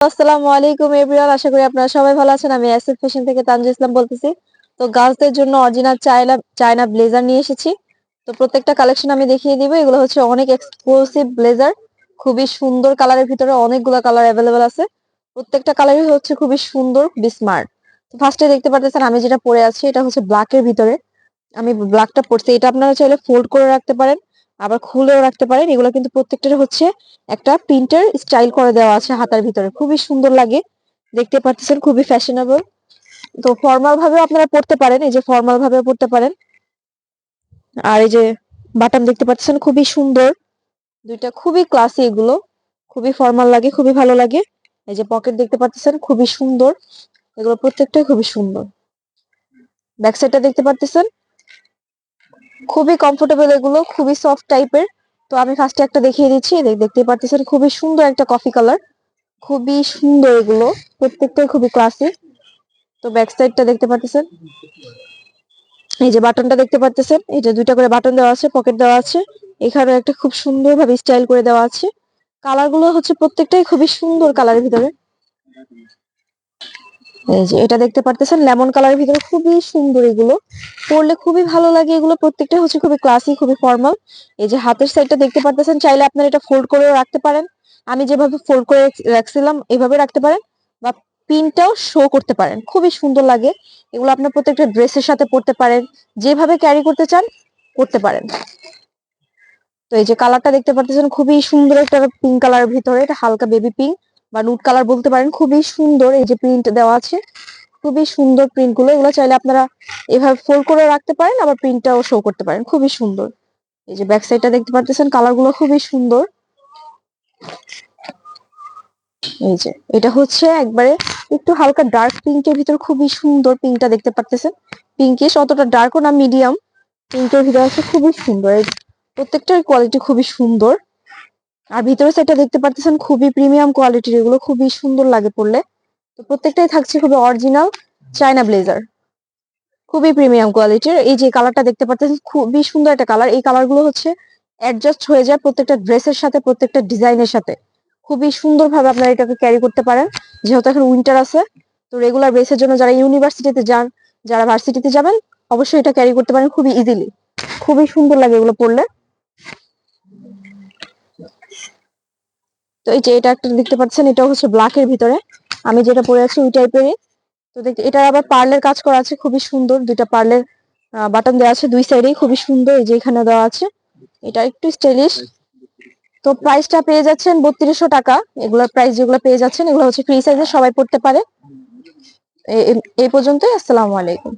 আসসালামু আলাইকুম এভরিওয়ান, আশা করি আপনারা সবাই ভালো আছেন। আমি এসএফ ফ্যাশন থেকে তানজু ইসলাম বলতেছি। তো গার্লসদের জন্য অরিজিনাল চায়না চায়না ব্লেজার নিয়ে এসেছি। তো প্রত্যেকটা কালেকশন আমি দেখিয়ে দিব। এগুলো হচ্ছে অনেক এক্সক্লুসিভ ব্লেজার, খুবই সুন্দর কালারের ভিতরে অনেকগুলো কালার অ্যাভেলেবেল আছে। প্রত্যেকটা কালারই হচ্ছে খুবই সুন্দর, খুবই স্মার্ট। তো ফার্স্টে দেখতে পাচ্ছেন আমি যেটা পরে আছি এটা হচ্ছে ব্ল্যাকের ভিতরে। আমি ব্ল্যাকটা পরছি, এটা আপনারা চাইলে ফোল্ড করে রাখতে পারেন, আবার খুলেও রাখতে পারেন। এগুলো কিন্তু প্রত্যেকটার হচ্ছে একটা প্রিন্টার স্টাইল করে দেওয়া আছে হাতার ভিতরে, খুবই সুন্দর লাগে। দেখতে পাচ্ছেন খুবই ফ্যাশনেবল। তো ফর্মাল ভাবে আপনারা পড়তে পারেন, এই যে ফর্মাল ভাবে পড়তে পারেন। আর এই যে বাটন দেখতে পাচ্ছেন খুবই সুন্দর, দুইটা খুবই ক্লাসি, এগুলো খুবই ফর্মাল লাগে, খুবই ভালো লাগে। এই যে পকেট দেখতে পাচ্ছেন খুবই সুন্দর, এগুলো প্রত্যেকটাই খুবই সুন্দর। ব্যাক সাইডটা দেখতে পাচ্ছেন খুবই কমফোর্টেবল, এগুলো খুবই সফট টাইপের। তো আমি ফার্স্টে একটা দেখিয়ে দিচ্ছি, দেখতে পাচ্ছেন খুবই সুন্দর একটা কফি কালার, খুবই সুন্দর, এগুলো প্রত্যেকটাই খুবই ক্লাসি। তো ব্যাক সাইডটা দেখতে পাচ্ছেন, এই যে বাটনটা দেখতে পাচ্ছেন, এই যে দুইটা করে বাটন দেওয়া আছে, পকেট দেওয়া আছে, এখানে একটা খুব সুন্দর ভাবে স্টাইল করে দেওয়া আছে। কালার গুলো হচ্ছে প্রত্যেকটাই খুবই সুন্দর কালারের ভিতরে। এই যে এটা দেখতে পারতেছেন লেমন কালারের ভিতরে, খুবই সুন্দর, এগুলো পরলে খুবই ভালো লাগে। এগুলো প্রত্যেকটা হচ্ছে খুবই ক্লাসি, খুবই ফর্মাল। এই যে হাতের সাইডটা দেখতে পারতেছেন, চাইলে আপনারা এটা ফোল্ড করেও রাখতে পারেন। আমি যেভাবে ফোল্ড করে রাখছিলাম এভাবে রাখতে পারেন, বা পিনটাও শো করতে পারেন, খুবই সুন্দর লাগে। এগুলো আপনার প্রত্যেকটা ড্রেসের সাথে পরতে পারেন, যেভাবে ক্যারি করতে চান করতে পারেন। তো এই যে কালারটা দেখতে পারতেছেন খুবই সুন্দর একটা পিঙ্ক কালারের ভিতরে, এটা হালকা বেবি পিঙ্ক বা নুড কালার বলতে পারেন, খুবই সুন্দর। এই যে প্রিন্ট দেওয়া আছে, খুবই সুন্দর প্রিন্ট গুলো, এগুলো চাইলে আপনারা এভাবে ফোল্ড করে রাখতে পারেন, আবার প্রিন্টটাও শো করতে পারেন, খুবই সুন্দর। এই যে ব্যাক সাইডটা দেখতে পাচ্ছেন, কালার গুলো খুবই সুন্দর। এই যে এটা হচ্ছে একবারে একটু হালকা ডার্ক পিঙ্কের ভিতর, খুবই সুন্দর পিঙ্কটা দেখতে পাচ্ছেন, পিঙ্কিশ, অতটা ডার্কও না, মিডিয়াম পিঙ্কের ভিতরে আছে, খুবই সুন্দর। প্রত্যেকটার কোয়ালিটি খুবই সুন্দর। আর ভিতরে সাইডটা দেখতে পাচ্ছেন খুবই প্রিমিয়াম কোয়ালিটির, এগুলো খুবই সুন্দর লাগে পরলে। তো প্রত্যেকটাই থাকছে খুবই অরিজিনাল চায়না ব্লেজার, খুবই প্রিমিয়াম কোয়ালিটির। এই যে কালারটা দেখতে পাচ্ছেন খুবই সুন্দর একটা কালার, এই কালার গুলো হচ্ছে অ্যাডজাস্ট হয়ে যায় প্রত্যেকটা ড্রেসের সাথে, প্রত্যেকটা ডিজাইনের সাথে। খুবই সুন্দর ভাবে আপনারা এটাকে ক্যারি করতে পারেন, যেহেতু এখন উইন্টার আছে। তো রেগুলার বেসের জন্য যারা ইউনিভার্সিটিতে যান, যারা ভার্সিটিতে যাবেন, অবশ্যই এটা ক্যারি করতে পারেন খুবই ইজিলি, খুবই সুন্দর লাগে এগুলো পরলে। তো এই যে এটা একটা দেখতে পাচ্ছেন, এটা হচ্ছে ব্ল্যাকের ভিতরে, আমি যেটা পরে আছি ওই টাইপেরই। তো দেখতে এটা আবার পার্লের কাজ করা আছে, খুবই সুন্দর, দুইটা পার্লের বাটন দেওয়া আছে দুই সাইডেই, খুবই সুন্দর। এই যে এখানে দেওয়া আছে, এটা একটু স্টাইলিশ। তো প্রাইসটা পেয়ে যাচ্ছেন 3200 টাকা। এগুলোর প্রাইস যেগুলো পেয়ে যাচ্ছেন, এগুলো হচ্ছে ফ্রি সাইজে, সবাই পড়তে পারে। এই পর্যন্তই। আসসালামু আলাইকুম।